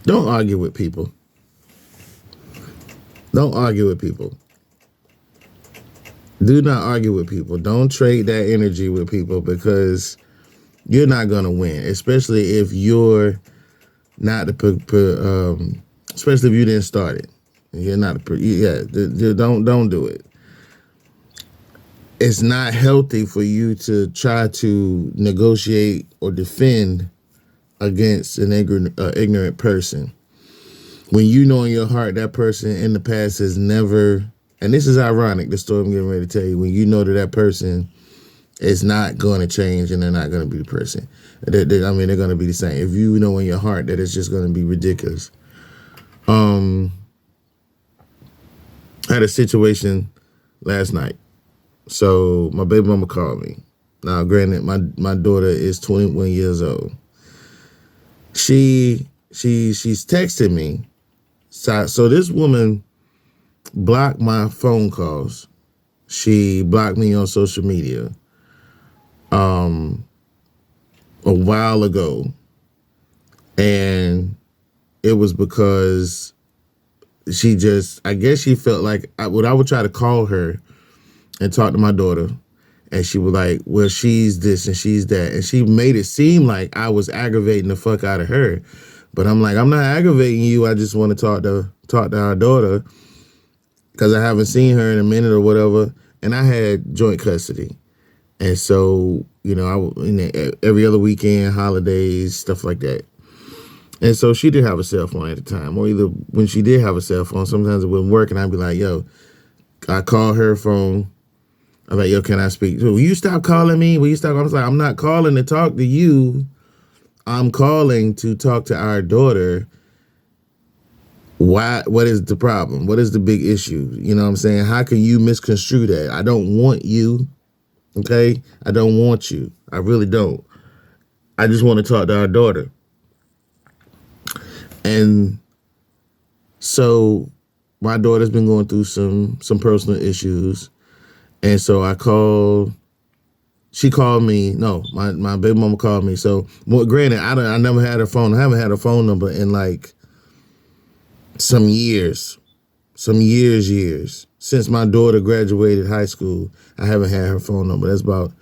Don't argue with people. Don't argue with people. Do not argue with people. Don't trade that energy with people because you're not going to win, especially if you're not especially if you didn't start it. You're not don't do it. It's not healthy for you to try to negotiate or defend against an ignorant person when you know in your heart that person in the past has never. And this is ironic, the story I'm getting ready to tell you, when you know that person is not going to change and they're not going to be the person. They're going to be the same. If you know in your heart that it's just going to be ridiculous. I had a situation last night. So my baby mama called me. Now, granted, my daughter is 21 years old. She's texting me. So this woman blocked my phone calls. She blocked me on social media a while ago. And it was because I guess she felt like I would try to call her and talk to my daughter. And she was like, well, she's this and she's that. And she made it seem like I was aggravating the fuck out of her. But I'm like, I'm not aggravating you. I just want to talk to our daughter because I haven't seen her in a minute or whatever. And I had joint custody. And so, every other weekend, holidays, stuff like that. And so she did have a cell phone at the time. Or either when she did have a cell phone, sometimes it wouldn't work. And I'd be like, yo, I call her phone. I'm like, yo, can I speak? Will you stop calling me? Will you stop? I was like, I'm not calling to talk to you. I'm calling to talk to our daughter. Why? What is the problem? What is the big issue? You know what I'm saying? How can you misconstrue that? I don't want you. Okay? I don't want you. I really don't. I just want to talk to our daughter. And so my daughter's been going through some personal issues. And so she called me. No, my baby mama called me. So, granted, I never had her phone. I haven't had her phone number in like some years. Since my daughter graduated high school, I haven't had her phone number. That's about,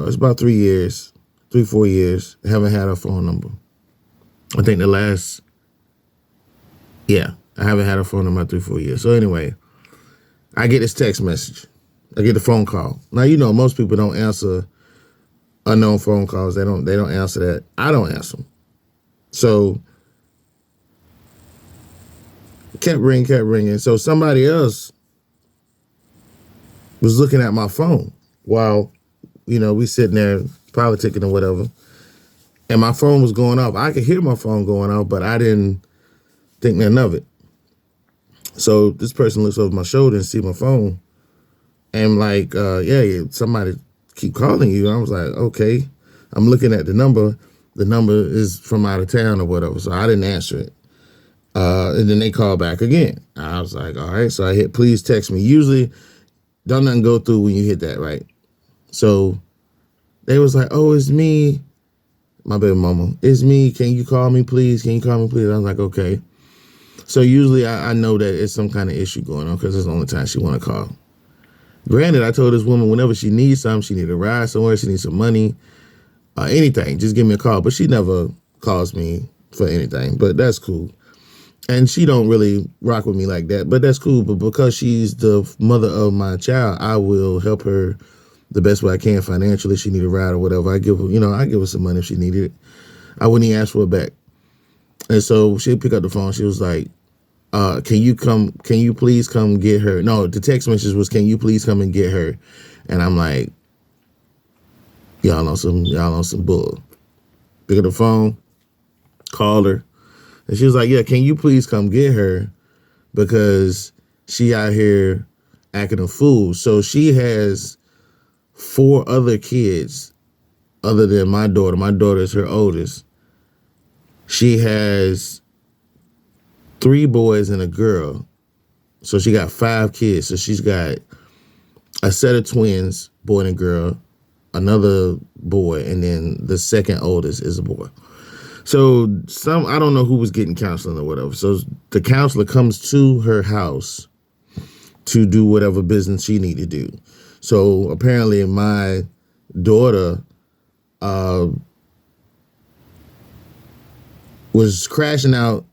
it's about 3 years, 4 years. I haven't had her phone number. I think I haven't had her phone number in 3, 4 years. So anyway, I get this text message. I get the phone call. Now, most people don't answer unknown phone calls. They don't answer that. I don't answer them. So kept ringing. So somebody else was looking at my phone while, we sitting there politicking or whatever. And my phone was going off. I could hear my phone going off, but I didn't think nothing of it. So this person looks over my shoulder and see my phone. And like, somebody keep calling you. I was like, okay. I'm looking at the number. The number is from out of town or whatever. So I didn't answer it. And then they call back again. I was like, all right. So I hit please text me. Usually don't nothing go through when you hit that, right? So they was like, oh, it's me. My baby mama, it's me. Can you call me, please? I was like, okay. So usually I know that it's some kind of issue going on because it's the only time she want to call. Granted, I told this woman whenever she needs something, she need a ride somewhere, she needs some money, anything, just give me a call. But she never calls me for anything, but that's cool. And she don't really rock with me like that, but that's cool. But because she's the mother of my child, I will help her the best way I can financially. She need a ride or whatever. I give her some money if she needed it. I wouldn't even ask for it back. And so she'd pick up the phone. She was like, can you please come get her? No, the text message was, can you please come and get her? And I'm like, y'all on some bull. Pick up the phone, called her. And she was like, yeah, can you please come get her? Because she out here acting a fool. So she has 4 other kids other than my daughter. My daughter is her oldest. She has 3 boys and a girl. So she got 5 kids. So she's got a set of twins, boy and girl, another boy, and then the second oldest is a boy. So I don't know who was getting counseling or whatever. So the counselor comes to her house to do whatever business she needed to do. So apparently my daughter was crashing out,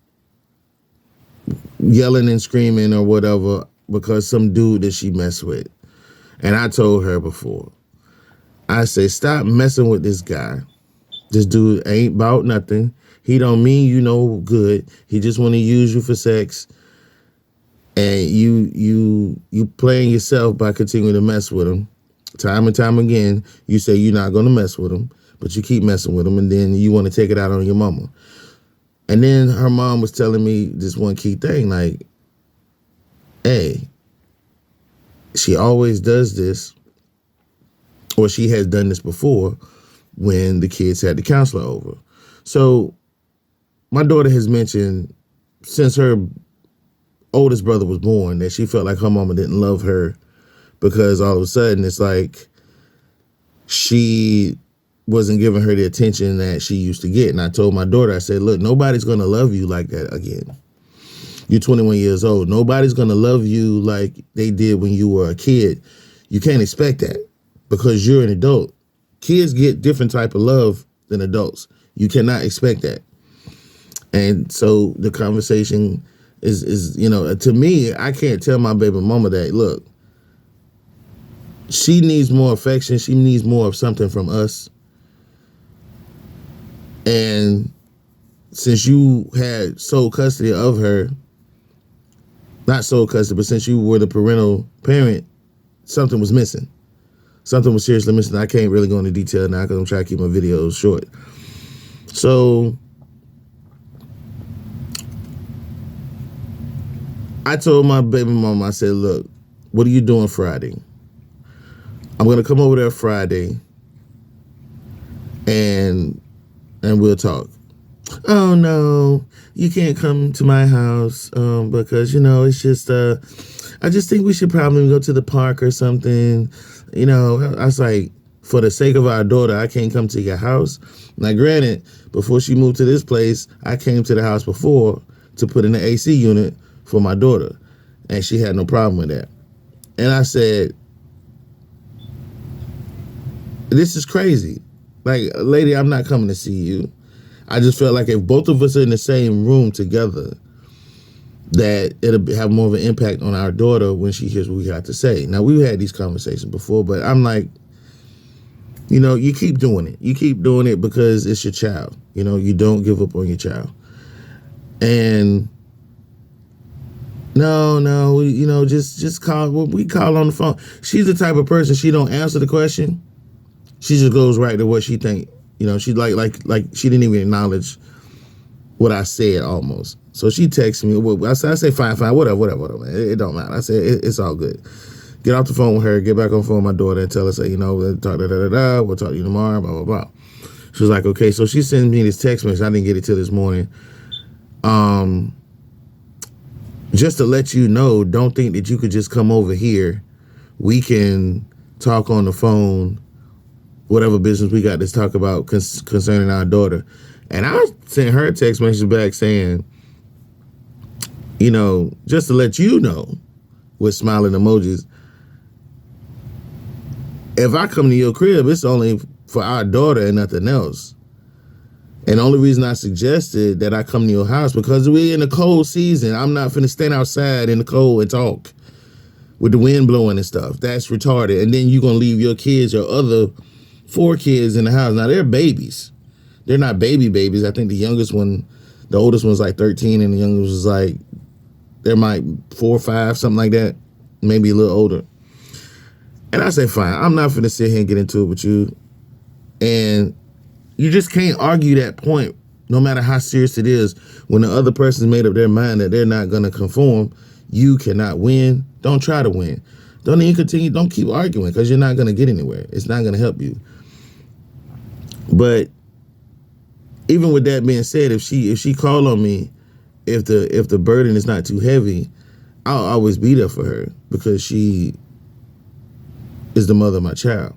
yelling and screaming or whatever because some dude that she messed with. And I told her before, I say, stop messing with this guy. This dude ain't about nothing. He don't mean you no good. He just want to use you for sex. And you playing yourself by continuing to mess with him. Time and time again, you say you're not going to mess with him, but you keep messing with him, and then you want to take it out on your mama. And then her mom was telling me this one key thing, like, hey, she always does this, or she has done this before when the kids had the counselor over. So my daughter has mentioned since her oldest brother was born that she felt like her mama didn't love her because all of a sudden it's like she wasn't giving her the attention that she used to get. And I told my daughter, I said, look, nobody's going to love you like that again. You're 21 years old. Nobody's going to love you like they did when you were a kid. You can't expect that because you're an adult. Kids get different type of love than adults. You cannot expect that. And so the conversation is, to me, I can't tell my baby mama that, look, she needs more affection. She needs more of something from us. And since you had sole custody of her, not sole custody, but since you were the parental parent, something was missing. Something was seriously missing. I can't really go into detail now because I'm trying to keep my videos short. So I told my baby mama, I said, look, what are you doing Friday? I'm going to come over there Friday and we'll talk. Oh, no, you can't come to my house because, it's just, I just think we should probably go to the park or something. I was like, for the sake of our daughter, I can't come to your house. Now, granted, before she moved to this place, I came to the house before to put in the AC unit for my daughter, and she had no problem with that. And I said, this is crazy. Like, lady, I'm not coming to see you. I just felt like if both of us are in the same room together, that it'll have more of an impact on our daughter when she hears what we got to say. Now, we've had these conversations before, but I'm like, you keep doing it. You keep doing it because it's your child. You don't give up on your child. And no, just call. We call on the phone. She's the type of person, she don't answer the question. She just goes right to what she think. She like she didn't even acknowledge what I said almost. So she texts me. I say fine, whatever. It don't matter. I said it's all good. Get off the phone with her. Get back on the phone with my daughter and tell her, say, we'll talk We'll talk to you tomorrow. Blah blah blah. She was like, okay. So she sends me this text message. I didn't get it till this morning. Just to let you know, don't think that you could just come over here. We can talk on the phone. Whatever business we got to talk about concerning our daughter. And I sent her a text message back saying, just to let you know, with smiling emojis, if I come to your crib, it's only for our daughter and nothing else. And the only reason I suggested that I come to your house, because we're in a cold season. I'm not finna stand outside in the cold and talk with the wind blowing and stuff. That's retarded. And then you're going to leave your kids, your other 4 kids in the house. Now, they're babies. They're not babies. I think the oldest one's like 13, and the youngest was like, they're like 4 or 5, something like that. Maybe a little older. And I said, fine, I'm not finna sit here and get into it with you. And you just can't argue that point, no matter how serious it is. When the other person's made up their mind that they're not going to conform, you cannot win. Don't try to win. Don't even continue. Don't keep arguing because you're not going to get anywhere. It's not going to help you. But even with that being said, if she called on me, if the burden is not too heavy, I'll always be there for her because she is the mother of my child.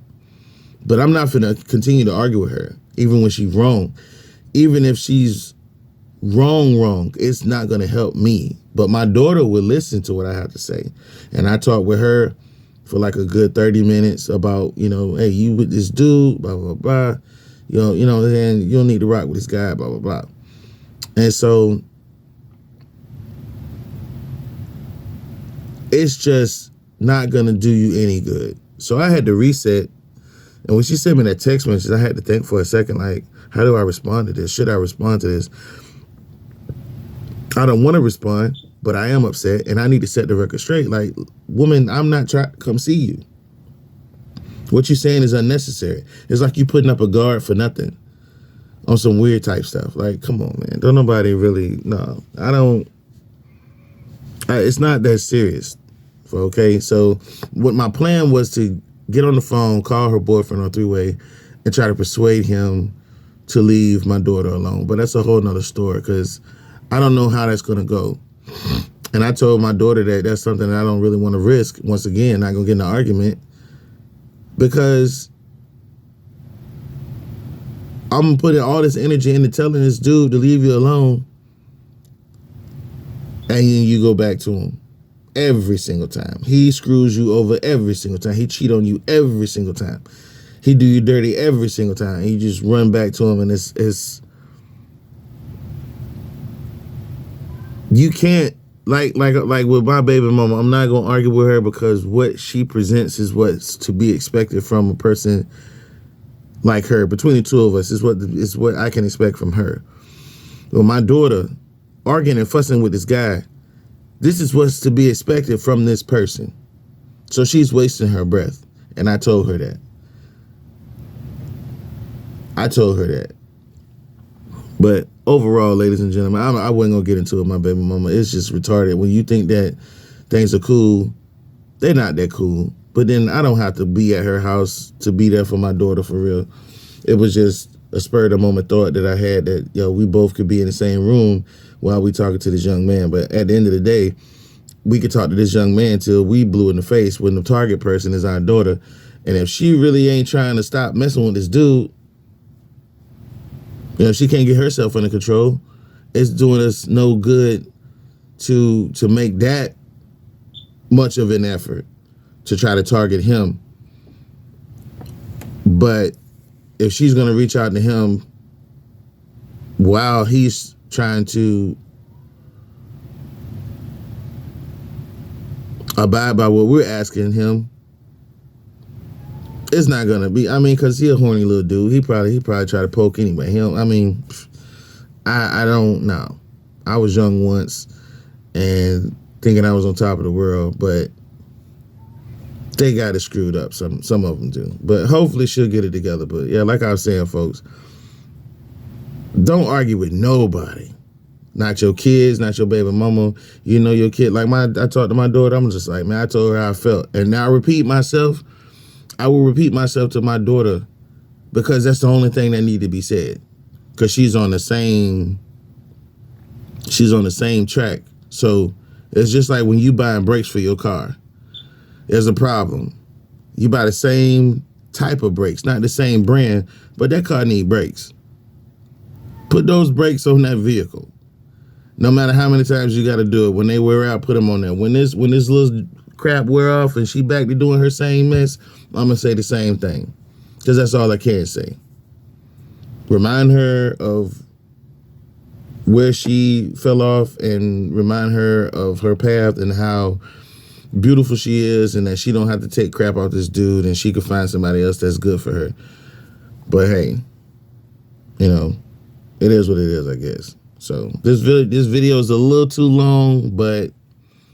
But I'm not going to continue to argue with her, even when she's wrong. even if she's wrong, it's not going to help me. But my daughter would listen to what I have to say. And I talked with her for like a good 30 minutes about, hey, you with this dude, blah, blah, blah. Then you don't need to rock with this guy, blah, blah, blah. And so it's just not going to do you any good. So I had to reset. And when she sent me that text message, I had to think for a second, like, how do I respond to this? Should I respond to this? I don't want to respond, but I am upset, and I need to set the record straight. Like, woman, I'm not trying to come see you. What you're saying is unnecessary. It's like you putting up a guard for nothing on some weird type stuff. Like, come on, man. Don't nobody really, no. It's not that serious, okay? So what my plan was to get on the phone, call her boyfriend on three-way, and try to persuade him to leave my daughter alone. But that's a whole nother story, because I don't know how that's going to go. And I told my daughter that that's something that I don't really want to risk. Once again, not going to get in an argument, because I'm putting all this energy into telling this dude to leave you alone, and then you go back to him every single time. He screws you over every single time. He cheat on you every single time. He do you dirty every single time. And you just run back to him, and it's you can't, like with my baby mama, I'm not gonna argue with her, because what she presents is what's to be expected from a person like her. Between the two of us is what I can expect from her. Well, my daughter arguing and fussing with this guy, this is what's to be expected from this person. So she's wasting her breath. And I told her that. But overall, ladies and gentlemen, I wasn't going to get into it, my baby mama. It's just retarded. When you think that things are cool, they're not that cool. But then I don't have to be at her house to be there for my daughter, for real. It was just a spur of the moment thought that I had that, we both could be in the same room while we talking to this young man. But at the end of the day, we could talk to this young man till we blue in the face when the target person is our daughter. And if she really ain't trying to stop messing with this dude, if she can't get herself under control, it's doing us no good to make that much of an effort to try to target him. But if she's going to reach out to him while he's trying to abide by what we're asking him, it's not going to be, because he a horny little dude. He probably try to poke anyway. I don't know. I was young once and thinking I was on top of the world, but they got it screwed up. Some of them do. But hopefully she'll get it together. But yeah, like I was saying, folks, don't argue with nobody. Not your kids, not your baby mama. Your kid. Like I talked to my daughter, I'm just like, man, I told her how I felt. And now I will repeat myself to my daughter, because that's the only thing that need to be said. Because she's on the same track. So it's just like when you buying brakes for your car. There's a problem. You buy the same type of brakes, not the same brand, but that car need brakes. Put those brakes on that vehicle. No matter how many times you got to do it, when they wear out, put them on there. When this little crap wear off and she back to doing her same mess, I'm gonna say the same thing, because that's all I can say. Remind her of where she fell off, and remind her of her path and how beautiful she is, and that she don't have to take crap off this dude, and she could find somebody else that's good for her. But hey, it is what it is, I guess. So this video is a little too long, but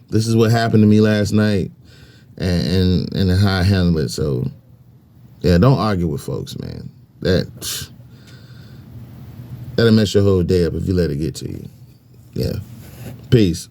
this is what happened to me last night, and how I handled it. So yeah, don't argue with folks, man. That'll mess your whole day up if you let it get to you. Yeah. Peace.